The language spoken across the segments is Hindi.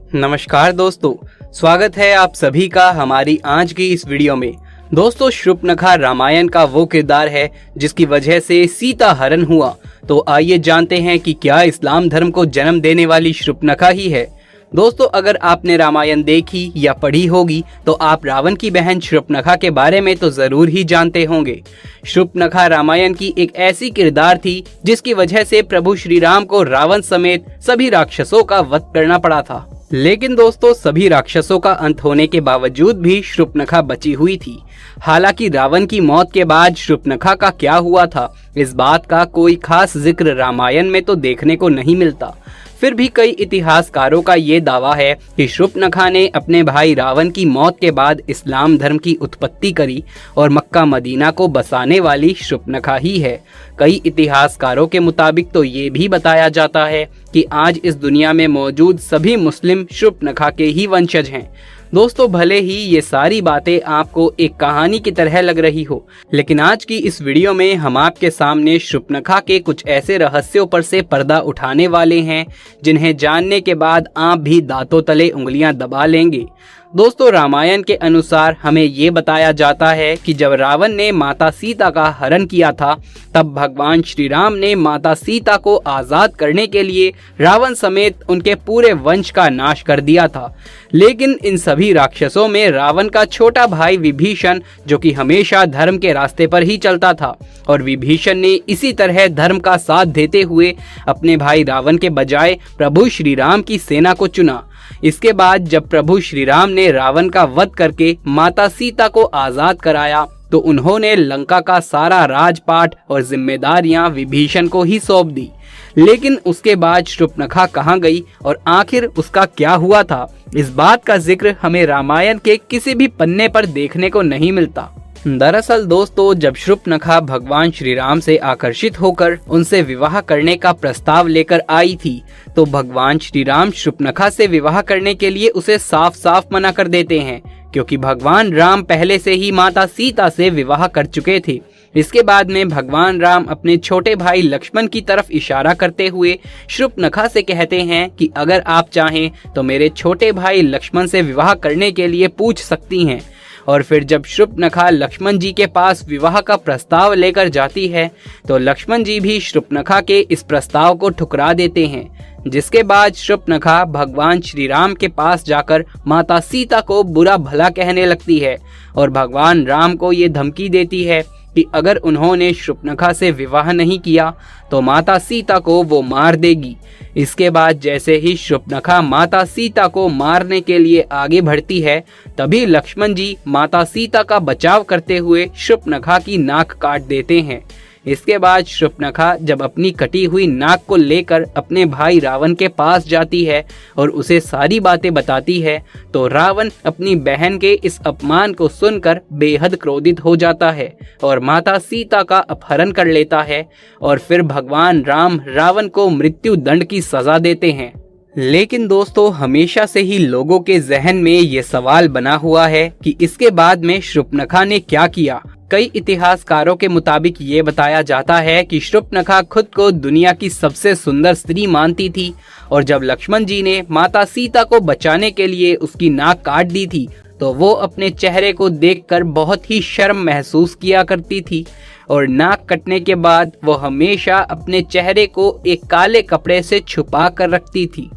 नमस्कार दोस्तों, स्वागत है आप सभी का हमारी आज की इस वीडियो में। दोस्तों, शूर्पणखा रामायण का वो किरदार है जिसकी वजह से सीता हरण हुआ। तो आइए जानते हैं कि क्या इस्लाम धर्म को जन्म देने वाली शूर्पणखा ही है। दोस्तों, अगर आपने रामायण देखी या पढ़ी होगी तो आप रावण की बहन शूर्पणखा के बारे में तो जरूर ही जानते होंगे। शूर्पणखा रामायण की एक ऐसी किरदार थी जिसकी वजह से प्रभु श्री राम को रावण समेत सभी राक्षसों का वध करना पड़ा था। लेकिन दोस्तों, सभी राक्षसों का अंत होने के बावजूद भी शूर्पणखा बची हुई थी। हालांकि रावण की मौत के बाद शूर्पणखा का क्या हुआ था, इस बात का कोई खास जिक्र रामायण में तो देखने को नहीं मिलता। फिर भी कई इतिहासकारों का ये दावा है कि शूर्पणखा ने अपने भाई रावण की मौत के बाद इस्लाम धर्म की उत्पत्ति करी और मक्का मदीना को बसाने वाली शूर्पणखा ही है। कई इतिहासकारों के मुताबिक तो ये भी बताया जाता है कि आज इस दुनिया में मौजूद सभी मुस्लिम शूर्पणखा के ही वंशज हैं। दोस्तों, भले ही ये सारी बातें आपको एक कहानी की तरह लग रही हो, लेकिन आज की इस वीडियो में हम आपके सामने शूर्पणखा के कुछ ऐसे रहस्यों पर से पर्दा उठाने वाले हैं जिन्हें जानने के बाद आप भी दांतों तले उंगलियां दबा लेंगे। दोस्तों, रामायण के अनुसार हमें ये बताया जाता है कि जब रावण ने माता सीता का हरण किया था, तब भगवान श्री राम ने माता सीता को आजाद करने के लिए रावण समेत उनके पूरे वंश का नाश कर दिया था। लेकिन इन सभी राक्षसों में रावण का छोटा भाई विभीषण, जो कि हमेशा धर्म के रास्ते पर ही चलता था, और विभीषण ने इसी तरह धर्म का साथ देते हुए अपने भाई रावण के बजाय प्रभु श्री राम की सेना को चुना। इसके बाद जब प्रभु श्री राम ने रावण का वध करके माता सीता को आजाद कराया, तो उन्होंने लंका का सारा राजपाट और जिम्मेदारियां विभीषण को ही सौंप दी। लेकिन उसके बाद शूर्पणखा कहाँ गई और आखिर उसका क्या हुआ था, इस बात का जिक्र हमें रामायण के किसी भी पन्ने पर देखने को नहीं मिलता। दरअसल दोस्तों, जब शूर्पणखा भगवान श्री राम से आकर्षित होकर उनसे विवाह करने का प्रस्ताव लेकर आई थी, तो भगवान श्री राम शूर्पणखा से विवाह करने के लिए उसे साफ साफ मना कर देते हैं, क्योंकि भगवान राम पहले से ही माता सीता से विवाह कर चुके थे। इसके बाद में भगवान राम अपने छोटे भाई लक्ष्मण की तरफ इशारा करते हुए शूर्पणखा से कहते हैं कि अगर आप चाहें तो मेरे छोटे भाई लक्ष्मण से विवाह करने के लिए पूछ सकती हैं। और फिर जब शूर्पणखा लक्ष्मण जी के पास विवाह का प्रस्ताव लेकर जाती है, तो लक्ष्मण जी भी शूर्पणखा के इस प्रस्ताव को ठुकरा देते हैं। जिसके बाद शूर्पणखा भगवान श्री राम के पास जाकर माता सीता को बुरा भला कहने लगती है और भगवान राम को ये धमकी देती है कि अगर उन्होंने शूर्पणखा से विवाह नहीं किया तो माता सीता को वो मार देगी। इसके बाद जैसे ही शूर्पणखा माता सीता को मारने के लिए आगे बढ़ती है, तभी लक्ष्मण जी माता सीता का बचाव करते हुए शूर्पणखा की नाक काट देते हैं। इसके बाद शूर्पणखा जब अपनी कटी हुई नाक को लेकर अपने भाई रावण के पास जाती है और उसे सारी बातें बताती है, तो रावण अपनी बहन के इस अपमान को सुनकर बेहद क्रोधित हो जाता है और माता सीता का अपहरण कर लेता है। और फिर भगवान राम रावण को मृत्यु दंड की सजा देते हैं। लेकिन दोस्तों, हमेशा से ही लोगों के जहन में ये सवाल बना हुआ है कि इसके बाद में शूर्पणखा ने क्या किया। कई इतिहासकारों के मुताबिक ये बताया जाता है कि शूर्पणखा खुद को दुनिया की सबसे सुंदर स्त्री मानती थी, और जब लक्ष्मण जी ने माता सीता को बचाने के लिए उसकी नाक काट दी थी, तो वो अपने चेहरे को देखकर बहुत ही शर्म महसूस किया करती थी, और नाक कटने के बाद वो हमेशा अपने चेहरे को एक काले कपड़े से छुपा कर रखती थी।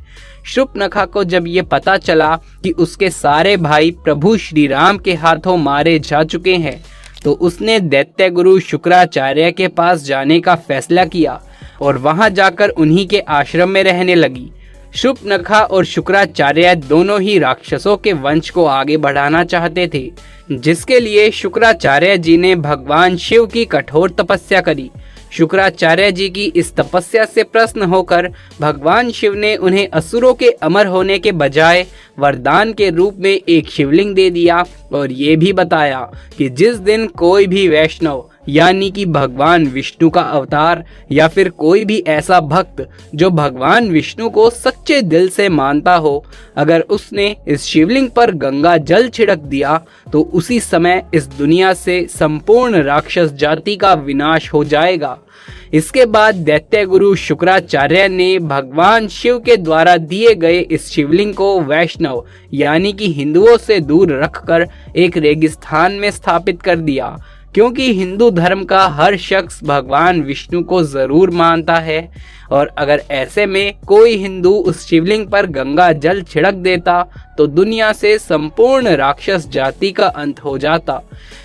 शूर्पणखा को जब ये पता चला कि उसके सारे भाई प्रभु श्री राम के हाथों मारे जा चुके हैं, तो उसने दैत्य गुरु शुक्राचार्य के पास जाने का फैसला किया और वहां जाकर उन्हीं के आश्रम में रहने लगी। शूर्पणखा और शुक्राचार्य दोनों ही राक्षसों के वंश को आगे बढ़ाना चाहते थे, जिसके लिए शुक्राचार्य जी ने भगवान शिव की कठोर तपस्या करी। शुक्राचार्य जी की इस तपस्या से प्रसन्न होकर भगवान शिव ने उन्हें असुरों के अमर होने के बजाय वरदान के रूप में एक शिवलिंग दे दिया और ये भी बताया कि जिस दिन कोई भी वैष्णव यानी कि भगवान विष्णु का अवतार या फिर कोई भी ऐसा भक्त जो भगवान विष्णु को सच्चे दिल से मानता हो, अगर उसने इस शिवलिंग पर गंगा जल छिड़क दिया तो उसी समय इस दुनिया से संपूर्ण राक्षस जाति का विनाश हो जाएगा। इसके बाद दैत्य गुरु शुक्राचार्य ने भगवान शिव के द्वारा दिए गए इस शिवलिंग को वैष्णव यानी कि हिंदुओं से दूर रखकर एक रेगिस्तान में स्थापित कर दिया, क्योंकि हिंदू धर्म का हर शख्स भगवान विष्णु को जरूर मानता है और अगर ऐसे में कोई हिंदू उस शिवलिंग पर गंगा जल छिड़क देता तो दुनिया से संपूर्ण राक्षस जाति का अंत हो जाता।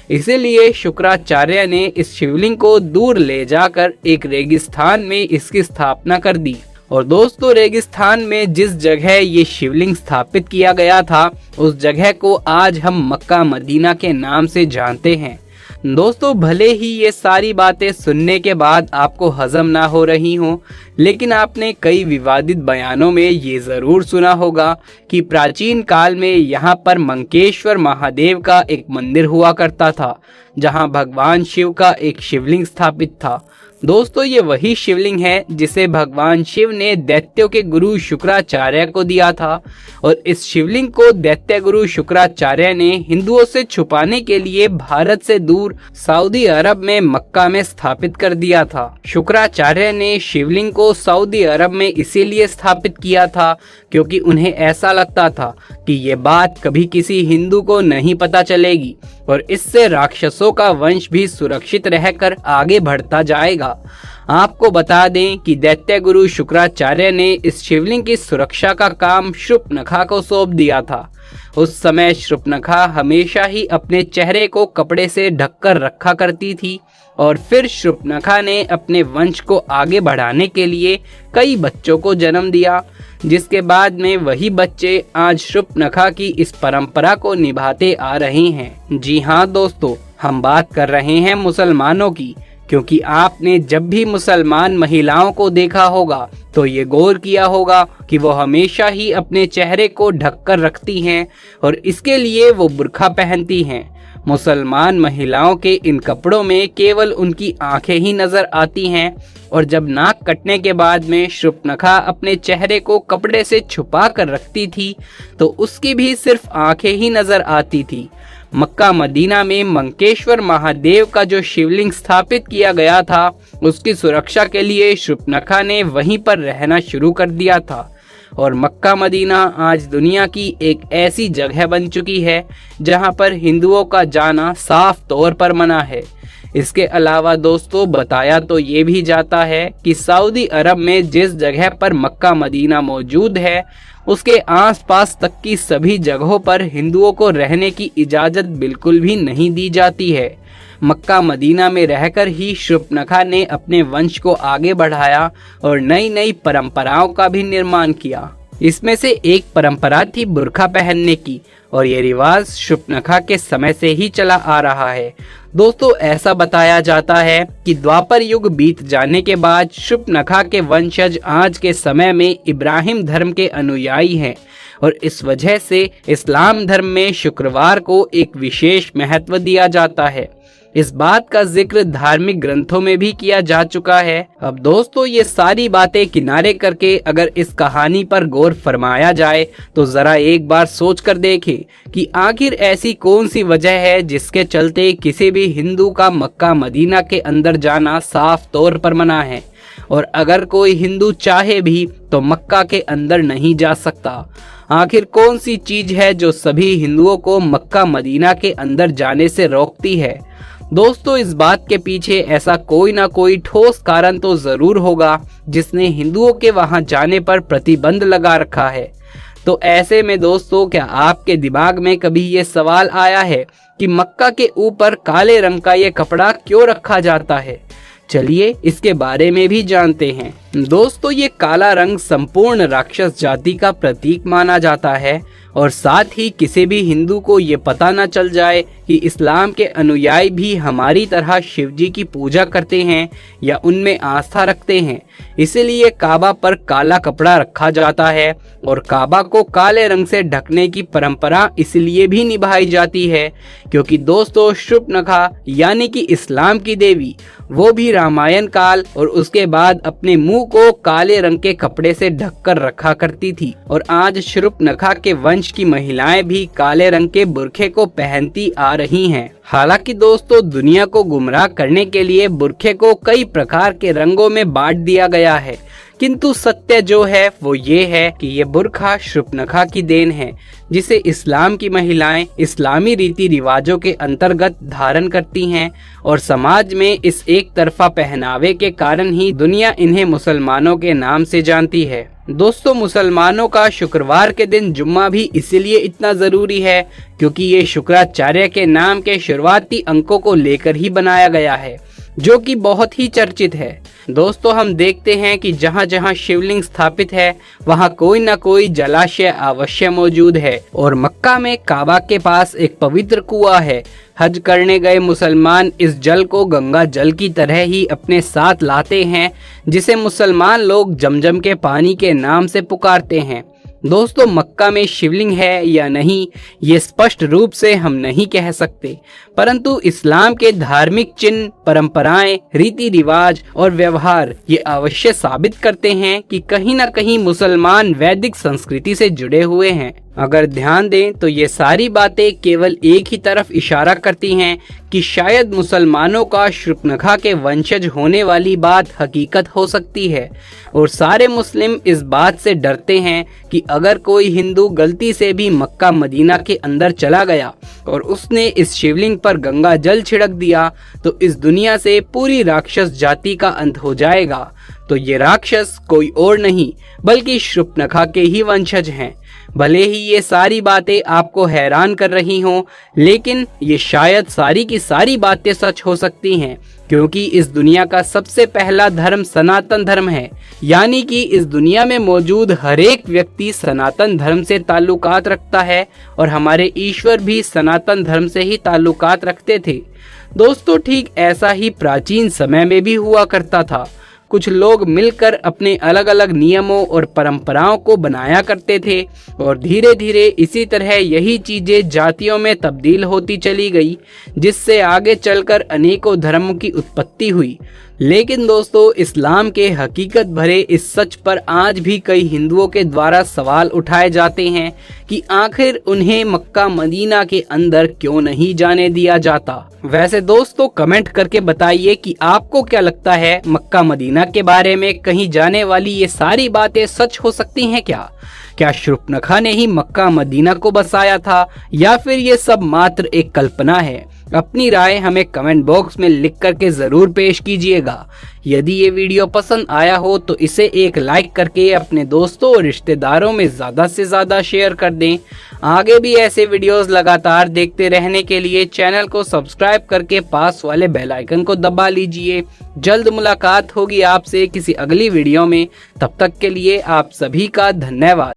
इसीलिए शुक्राचार्य ने इस शिवलिंग को दूर ले जाकर एक रेगिस्तान में इसकी स्थापना कर दी। और दोस्तों, रेगिस्तान में जिस जगह ये शिवलिंग स्थापित किया गया था उस जगह को आज हम मक्का मदीना के नाम से जानते हैं। दोस्तों, भले ही ये सारी बातें सुनने के बाद आपको हजम ना हो रही हो, लेकिन आपने कई विवादित बयानों में ये जरूर सुना होगा कि प्राचीन काल में यहाँ पर मंकेश्वर महादेव का एक मंदिर हुआ करता था, जहाँ भगवान शिव का एक शिवलिंग स्थापित था। दोस्तों, ये वही शिवलिंग है जिसे भगवान शिव ने दैत्यों के गुरु शुक्राचार्य को दिया था और इस शिवलिंग को दैत्य गुरु शुक्राचार्य ने हिंदुओं से छुपाने के लिए भारत से दूर सऊदी अरब में मक्का में स्थापित कर दिया था। शुक्राचार्य ने शिवलिंग को सऊदी अरब में इसीलिए स्थापित किया था क्योंकि उन्हें ऐसा लगता था कि ये बात कभी किसी हिंदू को नहीं पता चलेगी और इससे राक्षसों का वंश भी सुरक्षित रहकर आगे बढ़ता जाएगा। आपको बता दें कि दैत्य गुरु शुक्राचार्य ने इस शिवलिंग की सुरक्षा का काम शूर्पणखा को सौंप दिया था। उस समय शूर्पणखा हमेशा ही अपने चेहरे को कपड़े से ढककर रखा करती थी और फिर शूर्पणखा ने अपने वंश को आगे बढ़ाने के लिए कई बच्चों को जन्म दिया, जिसके बाद में वही बच्चे आज शूर्पणखा की इस परंपरा को निभाते आ रहे हैं। जी हाँ दोस्तों, हम बात कर रहे हैं मुसलमानों की, क्योंकि आपने जब भी मुसलमान महिलाओं को देखा होगा तो ये गौर किया होगा कि वो हमेशा ही अपने चेहरे को ढककर रखती हैं और इसके लिए वो बुर्का पहनती हैं। मुसलमान महिलाओं के इन कपड़ों में केवल उनकी आंखें ही नजर आती हैं और जब नाक कटने के बाद में शूर्पणखा अपने चेहरे को कपड़े से छुपा कर रखती थी तो उसकी भी सिर्फ आंखें ही नजर आती थी। मक्का मदीना में मंकेश्वर महादेव का जो शिवलिंग स्थापित किया गया था उसकी सुरक्षा के लिए शूर्पणखा ने वहीं पर रहना शुरू कर दिया था और मक्का मदीना आज दुनिया की एक ऐसी जगह बन चुकी है जहां पर हिंदुओं का जाना साफ तौर पर मना है। इसके अलावा दोस्तों, बताया तो ये भी जाता है कि सऊदी अरब में जिस जगह पर मक्का मदीना मौजूद है उसके आसपास तक की सभी जगहों पर हिंदुओं को रहने की इजाज़त बिल्कुल भी नहीं दी जाती है। मक्का मदीना में रहकर ही शूर्पणखा ने अपने वंश को आगे बढ़ाया और नई नई परंपराओं का भी निर्माण किया। इसमें से एक परंपरा थी बुर्का पहनने की और ये रिवाज शूर्पणखा के समय से ही चला आ रहा है। दोस्तों, ऐसा बताया जाता है कि द्वापर युग बीत जाने के बाद शूर्पणखा के वंशज आज के समय में इब्राहिम धर्म के अनुयायी हैं और इस वजह से इस्लाम धर्म में शुक्रवार को एक विशेष महत्व दिया जाता है। इस बात का जिक्र धार्मिक ग्रंथों में भी किया जा चुका है। अब दोस्तों, ये सारी बातें किनारे करके अगर इस कहानी पर गौर फरमाया जाए तो जरा एक बार सोच कर देखें कि आखिर ऐसी कौन सी वजह है जिसके चलते किसी भी हिंदू का मक्का मदीना के अंदर जाना साफ तौर पर मना है और अगर कोई हिंदू चाहे भी तो मक्का के अंदर नहीं जा सकता। आखिर कौन सी चीज है जो सभी हिंदुओं को मक्का मदीना के अंदर जाने से रोकती है? दोस्तों, इस बात के पीछे ऐसा कोई ना कोई ठोस कारण तो जरूर होगा जिसने हिंदुओं के वहां जाने पर प्रतिबंध लगा रखा है। तो ऐसे में दोस्तों, क्या आपके दिमाग में कभी ये सवाल आया है कि मक्का के ऊपर काले रंग का ये कपड़ा क्यों रखा जाता है? चलिए इसके बारे में भी जानते हैं। दोस्तों, ये काला रंग संपूर्ण राक्षस जाति का प्रतीक माना जाता है और साथ ही किसी भी हिंदू को ये पता न चल जाए कि इस्लाम के अनुयायी भी हमारी तरह शिव जी की पूजा करते हैं या उनमें आस्था रखते हैं। इसीलिए काबा पर काला कपड़ा रखा जाता है और काबा को काले रंग से ढकने की परंपरा इसलिए भी निभाई जाती है क्योंकि दोस्तों, शूर्पणखा यानी कि इस्लाम की देवी वो भी रामायण काल और उसके बाद अपने मुंह को काले रंग के कपड़े से ढककर रखा करती थी और आज शूर्पणखा के वंश देश की महिलाएं भी काले रंग के बुर्खे को पहनती आ रही हैं। हालांकि दोस्तों, दुनिया को गुमराह करने के लिए बुर्खे को कई प्रकार के रंगों में बांट दिया गया है, किंतु सत्य जो है वो ये है कि ये बुर्खा शूर्पणखा की देन है, जिसे इस्लाम की महिलाएं इस्लामी रीति रिवाजों के अंतर्गत धारण करती हैं और समाज में इस एक तरफा पहनावे के कारण ही दुनिया इन्हें मुसलमानों के नाम से जानती है। दोस्तों, मुसलमानों का शुक्रवार के दिन जुम्मा भी इसीलिए इतना जरूरी है क्योंकि ये शुक्राचार्य के नाम के शुरुआती अंकों को लेकर ही बनाया गया है, जो कि बहुत ही चर्चित है। दोस्तों, हम देखते हैं कि जहाँ जहाँ शिवलिंग स्थापित है वहाँ कोई न कोई जलाशय अवश्य मौजूद है और मक्का में काबा के पास एक पवित्र कुआं है। हज करने गए मुसलमान इस जल को गंगा जल की तरह ही अपने साथ लाते हैं, जिसे मुसलमान लोग जमजम के पानी के नाम से पुकारते हैं। दोस्तों, मक्का में शिवलिंग है या नहीं ये स्पष्ट रूप से हम नहीं कह सकते, परंतु इस्लाम के धार्मिक चिन्ह, परंपराएं, रीति रिवाज और व्यवहार ये अवश्य साबित करते हैं कि कहीं न कहीं मुसलमान वैदिक संस्कृति से जुड़े हुए हैं। अगर ध्यान दें तो ये सारी बातें केवल एक ही तरफ इशारा करती हैं कि शायद मुसलमानों का शूर्पणखा के वंशज होने वाली बात हकीकत हो सकती है और सारे मुस्लिम इस बात से डरते हैं कि अगर कोई हिंदू गलती से भी मक्का मदीना के अंदर चला गया और उसने इस शिवलिंग पर गंगा जल छिड़क दिया तो इस दुनिया से पूरी राक्षस जाति का अंत हो जाएगा। तो ये राक्षस कोई और नहीं बल्कि शूर्पणखा के ही वंशज हैं। भले ही ये सारी बातें आपको हैरान कर रही हों, लेकिन ये शायद सारी की सारी बातें सच हो सकती हैं, क्योंकि इस दुनिया का सबसे पहला धर्म सनातन धर्म है। यानी कि इस दुनिया में मौजूद हर एक व्यक्ति सनातन धर्म से ताल्लुकात रखता है और हमारे ईश्वर भी सनातन धर्म से ही ताल्लुकात रखते थे। दोस्तों, ठीक ऐसा ही प्राचीन समय में भी हुआ करता था। कुछ लोग मिलकर अपने अलग अलग नियमों और परंपराओं को बनाया करते थे और धीरे धीरे इसी तरह यही चीजें जातियों में तब्दील होती चली गई, जिससे आगे चलकर अनेकों धर्मों की उत्पत्ति हुई। लेकिन दोस्तों, इस्लाम के हकीकत भरे इस सच पर आज भी कई हिंदुओं के द्वारा सवाल उठाए जाते हैं कि आखिर उन्हें मक्का मदीना के अंदर क्यों नहीं जाने दिया जाता। वैसे दोस्तों, कमेंट करके बताइए कि आपको क्या लगता है, मक्का मदीना के बारे में कहीं जाने वाली ये सारी बातें सच हो सकती हैं क्या? क्या शूर्पणखा ने ही मक्का मदीना को बसाया था या फिर ये सब मात्र एक कल्पना है? अपनी राय हमें कमेंट बॉक्स में लिख करके जरूर पेश कीजिएगा। यदि ये वीडियो पसंद आया हो तो इसे एक लाइक करके अपने दोस्तों और रिश्तेदारों में ज़्यादा से ज़्यादा शेयर कर दें। आगे भी ऐसे वीडियोस लगातार देखते रहने के लिए चैनल को सब्सक्राइब करके पास वाले बेल आइकन को दबा लीजिए। जल्द मुलाकात होगी आपसे किसी अगली वीडियो में। तब तक के लिए आप सभी का धन्यवाद।